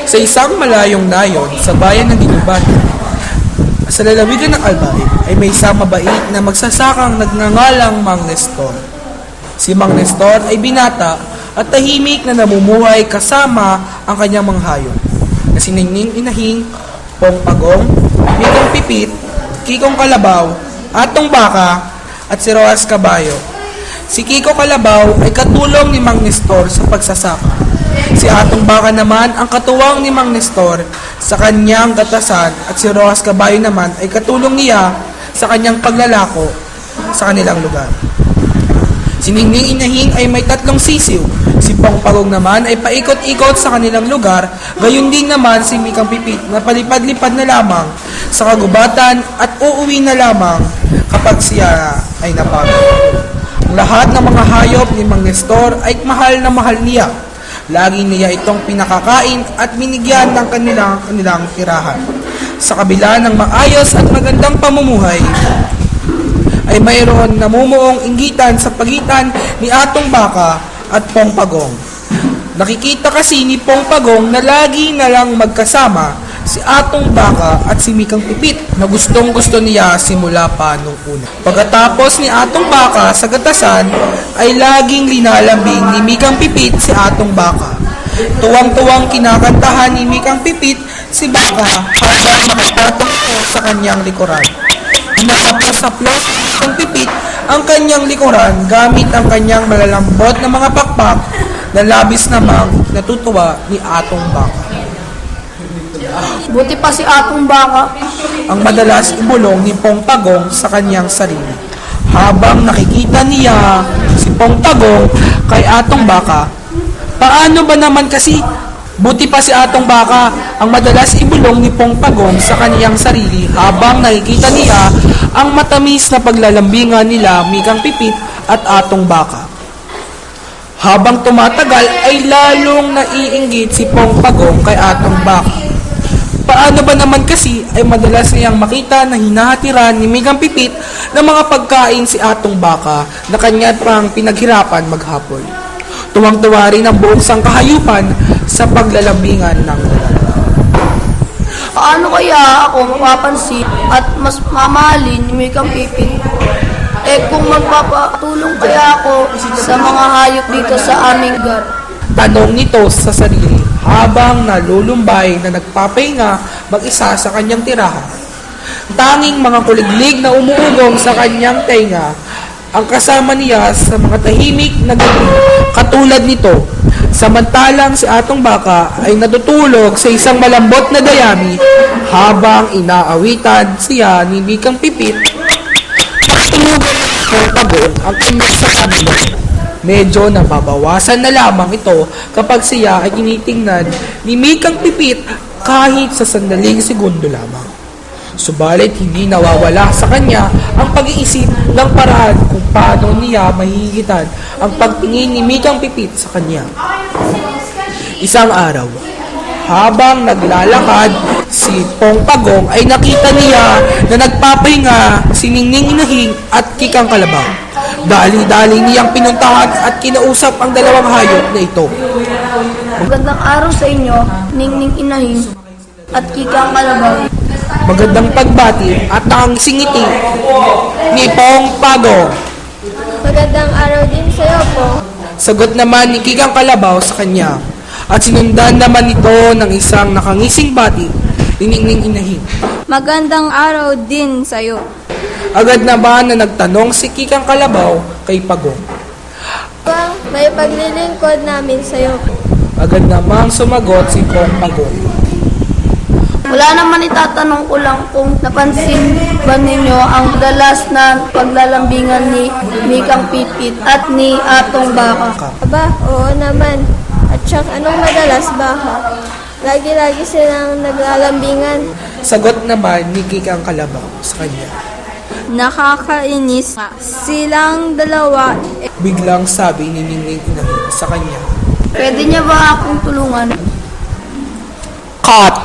Sa isang malayong nayon sa bayan ng Ginubatan, sa lalawigan ng Albay ay may isang mabait na magsasakang nagngangalang Mang Nestor. Si Mang Nestor ay binata at tahimik na namumuhay kasama ang kanyang mga hayop na si Ningning Inahing, Pong Pagong, Mikong Pipit, Kikong Kalabaw, Atong Baka at si Roas Kabayo. Si Kiko Kalabaw ay katulong ni Mang Nestor sa pagsasaka. Si Atong Baka naman ang katuwang ni Mang Nestor sa kanyang gatasan at si Roas Kabayo naman ay katulong niya sa kanyang paglalako sa kanilang lugar. Si Ningning Inahing ay may 3 sisiw. Si Pong Pagong naman ay paikot-ikot sa kanilang lugar. Gayon din naman si Mikang Pipit na palipad-lipad na lamang sa kagubatan at uuwi na lamang kapag siya ay napagod. Ang lahat ng mga hayop ni Mang Nestor ay mahal na mahal niya. Lagi niya itong pinakakain at binigyan ng kanilang tirahan. Sa kabila ng maayos at magandang pamumuhay, ay mayroon namumuong inggitan sa pagitan ni Atong Baka at Pong Pagong. Nakikita kasi ni Pong Pagong na lagi na lang magkasama si Atong Baka at si Mikang Pipit na gustong-gusto niya simula pa nung una. Pagkatapos ni Atong Baka sa gatasan ay laging linalambing ni Mikang Pipit si Atong Baka. Tuwang-tuwang kinakantahan ni Mikang Pipit si Baka habang nakapatong ito sa kanyang likuran. Nakapasaplos ng Pipit ang kanyang likuran gamit ang kanyang malalambot na mga pakpak na labis namang natutuwa ni Atong Baka. Buti pa si Atong Baka. Ang madalas ibulong ni Pong Pagong sa kanyang sarili. Habang nakikita niya si Pong Pagong kay Atong Baka, paano ba naman kasi buti pa si Atong Baka ang madalas ibulong ni Pong Pagong sa kanyang sarili habang nakikita niya ang matamis na paglalambingan nila Mikang Pipit at Atong Baka. Habang tumatagal ay lalong naiinggit si Pong Pagong kay Atong Baka. Paano ba naman kasi ay madalas niyang makita na hinahatiran ni Mikang Pipit ng mga pagkain si Atong Baka na kanya pang pinaghirapan maghapon. Tuwang-tuwa rin ang buong sangkahayupan sa paglalambingan ng ulan. Paano kaya ako mapapansin at mas mamahalin ni Mikang Pipit? Kung magpapatulong kaya ako sa mga hayop dito sa aming lugar? Tanong nito sa sarili habang nalulumbay na nagpapahinga mag-isa sa kanyang tirahan. Tanging mga kuliglig na umuugong sa kanyang tenga ang kasama niya sa mga tahimik na gabi katulad nito. Samantalang si Atong Baka ay natutulog sa isang malambot na dayami habang inaawitan siya ni Mikang Pipit. Tulugan ng Pagong ang inyong sa kanila. Medyo nababawasan na lamang ito kapag siya ay tinitingnan ni Mikang Pipit kahit sa sandaling segundo lamang. Subalit hindi nawawala sa kanya ang pag-iisip ng paraan kung paano niya mahihigitan ang pagtingin ni Mikang Pipit sa kanya. Isang araw, habang naglalakad si Pong Pagong ay nakita niya na nagpapahinga si Ningning Inahing at Kikang Kalabaw. Dali-dali niyang pinuntahan at kinausap ang dalawang hayop na ito. Magandang araw sa inyo, Ningning Inahing at Kikang Kalabaw. Magandang pagbati at ang singiti ni Pong Pagong. Magandang araw din sa iyo po. Sagot naman ni Kikang Kalabaw sa kanya at sinundan naman ito ng isang nakangising bati ni Ningning Inahing. Magandang araw din sa iyo. Agad naman na nagtanong si Kikang Kalabaw kay Pagong. May paglilingkod namin sa iyo. Agad namang sumagot si Pong Pagong. Wala naman, itatanong ko lang kung napansin ba ninyo ang dalas na paglalambingan ni Mikang Pipit at ni Atong Baka? Aba, oo naman. At syak, anong madalas Baka? Lagi-lagi silang naglalambingan. Sagot naman ni Kikang Kalabaw sa kanya. Nakakainis silang dalawa. Biglang sabi ni Ningning Inahing sa kanya. Pwede niya ba akong tulungan? Cut!